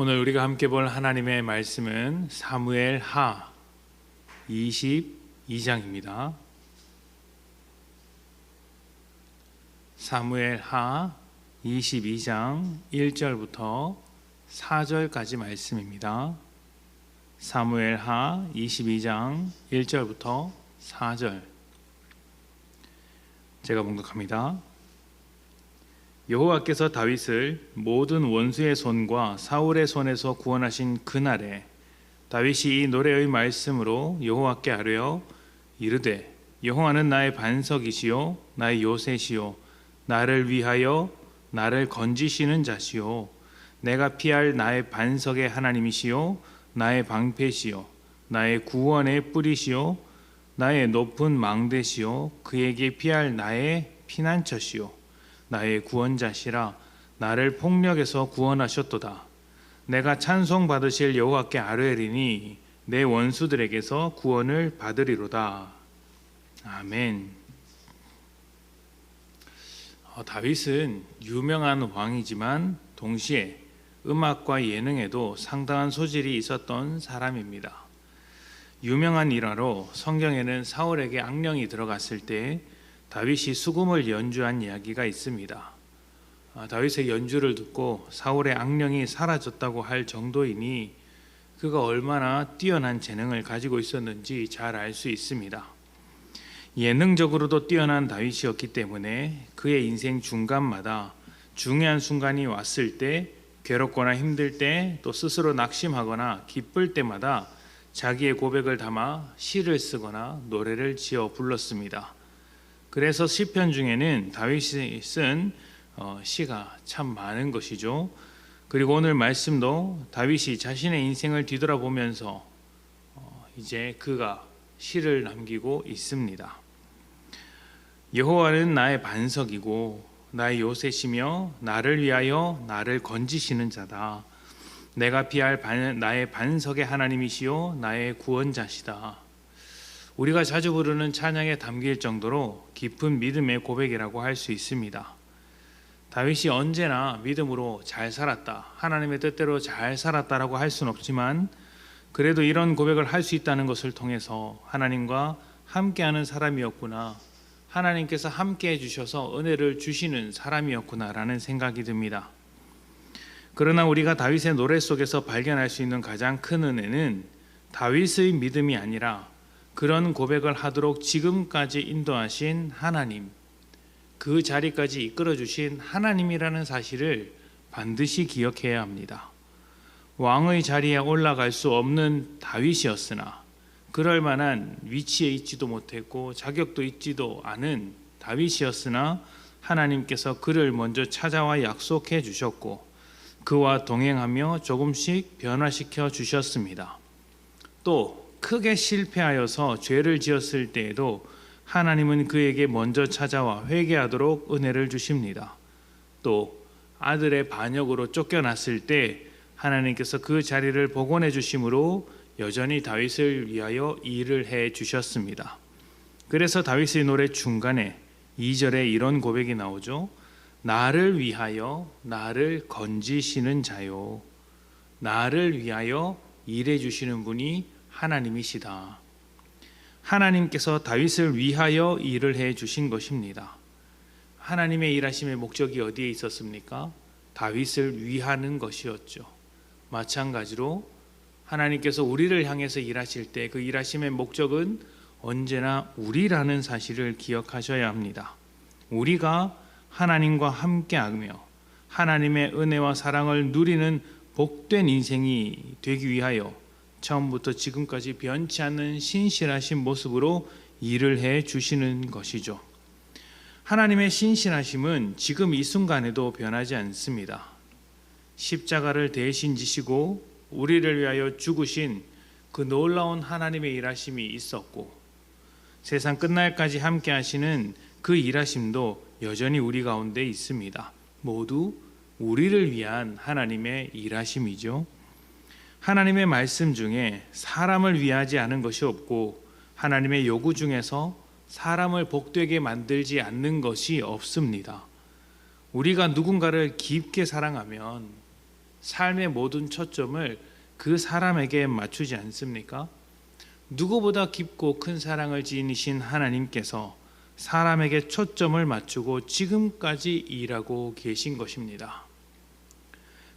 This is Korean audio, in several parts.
오늘 우리가 함께 볼 하나님의 말씀은 사무엘 하 22장입니다. 사무엘 하 22장 1절부터 4절까지 말씀입니다. 사무엘 하 22장 1절부터 4절 제가 봉독합니다. 여호와께서 다윗을 모든 원수의 손과 사울의 손에서 구원하신 그날에 다윗이 이 노래의 말씀으로 여호와께 아뢰어 이르되 여호와는 나의 반석이시요 나의 요새시요 나를 위하여 나를 건지시는 자시요 내가 피할 나의 반석의 하나님이시요 나의 방패시요 나의 구원의 뿌리시요 나의 높은 망대시요 그에게 피할 나의 피난처시요 나의 구원자시라 나를 폭력에서 구원하셨도다. 내가 찬송 받으실 여호와께 아뢰리니 내 원수들에게서 구원을 받으리로다. 아멘. 다윗은 유명한 왕이지만 동시에 음악과 예능에도 상당한 소질이 있었던 사람입니다. 유명한 일화로 성경에는 사울에게 악령이 들어갔을 때 다윗이 수금을 연주한 이야기가 있습니다. 다윗의 연주를 듣고 사울의 악령이 사라졌다고 할 정도이니 그가 얼마나 뛰어난 재능을 가지고 있었는지 잘 알 수 있습니다. 예능적으로도 뛰어난 다윗이었기 때문에 그의 인생 중간마다 중요한 순간이 왔을 때 괴롭거나 힘들 때 또 스스로 낙심하거나 기쁠 때마다 자기의 고백을 담아 시를 쓰거나 노래를 지어 불렀습니다. 그래서 시편 중에는 다윗이 쓴 시가 참 많은 것이죠. 그리고 오늘 말씀도 다윗이 자신의 인생을 뒤돌아보면서 이제 그가 시를 남기고 있습니다. 여호와는 나의 반석이고 나의 요새시며 나를 위하여 나를 건지시는 자다. 내가 피할 나의 반석의 하나님이시요 나의 구원자시다. 우리가 자주 부르는 찬양에 담길 정도로 깊은 믿음의 고백이라고 할 수 있습니다. 다윗이 언제나 믿음으로 잘 살았다, 하나님의 뜻대로 잘 살았다라고 할 수는 없지만 그래도 이런 고백을 할 수 있다는 것을 통해서 하나님과 함께하는 사람이었구나, 하나님께서 함께해 주셔서 은혜를 주시는 사람이었구나라는 생각이 듭니다. 그러나 우리가 다윗의 노래 속에서 발견할 수 있는 가장 큰 은혜는 다윗의 믿음이 아니라 그런 고백을 하도록 지금까지 인도하신 하나님, 그 자리까지 이끌어 주신 하나님이라는 사실을 반드시 기억해야 합니다. 왕의 자리에 올라갈 수 없는 다윗이었으나 그럴 만한 위치에 있지도 못했고 자격도 있지도 않은 다윗이었으나 하나님께서 그를 먼저 찾아와 약속해 주셨고 그와 동행하며 조금씩 변화시켜 주셨습니다. 또 크게 실패하여서 죄를 지었을 때에도 하나님은 그에게 먼저 찾아와 회개하도록 은혜를 주십니다. 또 아들의 반역으로 쫓겨났을 때 하나님께서 그 자리를 복원해 주심으로 여전히 다윗을 위하여 일을 해 주셨습니다. 그래서 다윗의 노래 중간에 2절에 이런 고백이 나오죠. 나를 위하여 나를 건지시는 자요. 나를 위하여 일해 주시는 분이 하나님이시다. 하나님께서 다윗을 위하여 일을 해 주신 것입니다. 하나님의 일하심의 목적이 어디에 있었습니까? 다윗을 위하는 것이었죠. 마찬가지로 하나님께서 우리를 향해서 일하실 때 그 일하심의 목적은 언제나 우리라는 사실을 기억하셔야 합니다. 우리가 하나님과 함께하며 하나님의 은혜와 사랑을 누리는 복된 인생이 되기 위하여 처음부터 지금까지 변치 않는 신실하신 모습으로 일을 해 주시는 것이죠. 하나님의 신실하심은 지금 이 순간에도 변하지 않습니다. 십자가를 대신 지시고 우리를 위하여 죽으신 그 놀라운 하나님의 일하심이 있었고 세상 끝날까지 함께 하시는 그 일하심도 여전히 우리 가운데 있습니다. 모두 우리를 위한 하나님의 일하심이죠. 하나님의 말씀 중에 사람을 위하지 않은 것이 없고 하나님의 요구 중에서 사람을 복되게 만들지 않는 것이 없습니다. 우리가 누군가를 깊게 사랑하면 삶의 모든 초점을 그 사람에게 맞추지 않습니까? 누구보다 깊고 큰 사랑을 지니신 하나님께서 사람에게 초점을 맞추고 지금까지 일하고 계신 것입니다.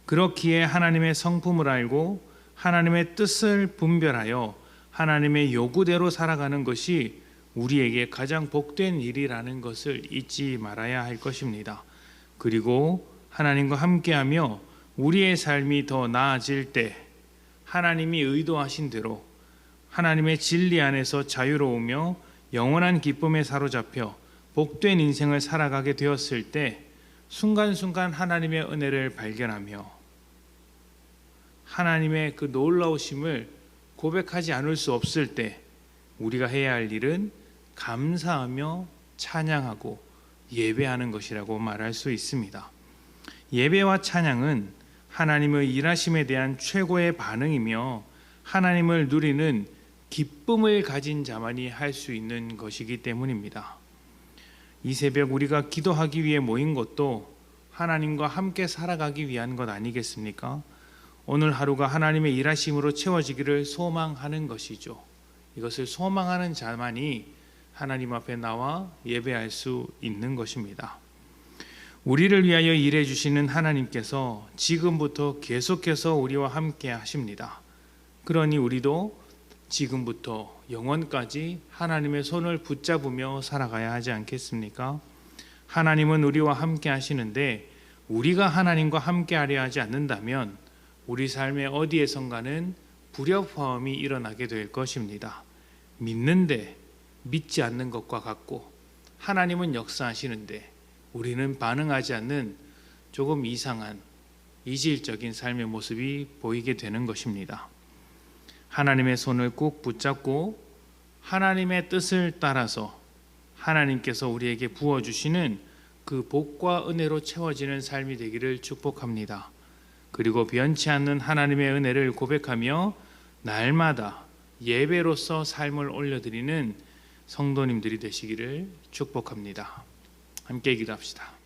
그렇기에 하나님의 성품을 알고 하나님의 뜻을 분별하여 하나님의 요구대로 살아가는 것이 우리에게 가장 복된 일이라는 것을 잊지 말아야 할 것입니다. 그리고 하나님과 함께하며 우리의 삶이 더 나아질 때 하나님이 의도하신 대로 하나님의 진리 안에서 자유로우며 영원한 기쁨에 사로잡혀 복된 인생을 살아가게 되었을 때 순간순간 하나님의 은혜를 발견하며 하나님의 그 놀라우심을 고백하지 않을 수 없을 때 우리가 해야 할 일은 감사하며 찬양하고 예배하는 것이라고 말할 수 있습니다. 예배와 찬양은 하나님의 일하심에 대한 최고의 반응이며 하나님을 누리는 기쁨을 가진 자만이 할 수 있는 것이기 때문입니다. 이 새벽 우리가 기도하기 위해 모인 것도 하나님과 함께 살아가기 위한 것 아니겠습니까? 오늘 하루가 하나님의 일하심으로 채워지기를 소망하는 것이죠. 이것을 소망하는 자만이 하나님 앞에 나와 예배할 수 있는 것입니다. 우리를 위하여 일해 주시는 하나님께서 지금부터 계속해서 우리와 함께 하십니다. 그러니 우리도 지금부터 영원까지 하나님의 손을 붙잡으며 살아가야 하지 않겠습니까? 하나님은 우리와 함께 하시는데 우리가 하나님과 함께 하려 하지 않는다면 우리 삶의 어디에선가는 불협화음이 일어나게 될 것입니다. 믿는데 믿지 않는 것과 같고 하나님은 역사하시는데 우리는 반응하지 않는 조금 이상한 이질적인 삶의 모습이 보이게 되는 것입니다. 하나님의 손을 꼭 붙잡고 하나님의 뜻을 따라서 하나님께서 우리에게 부어주시는 그 복과 은혜로 채워지는 삶이 되기를 축복합니다. 그리고 변치 않는 하나님의 은혜를 고백하며 날마다 예배로서 삶을 올려드리는 성도님들이 되시기를 축복합니다. 함께 기도합시다.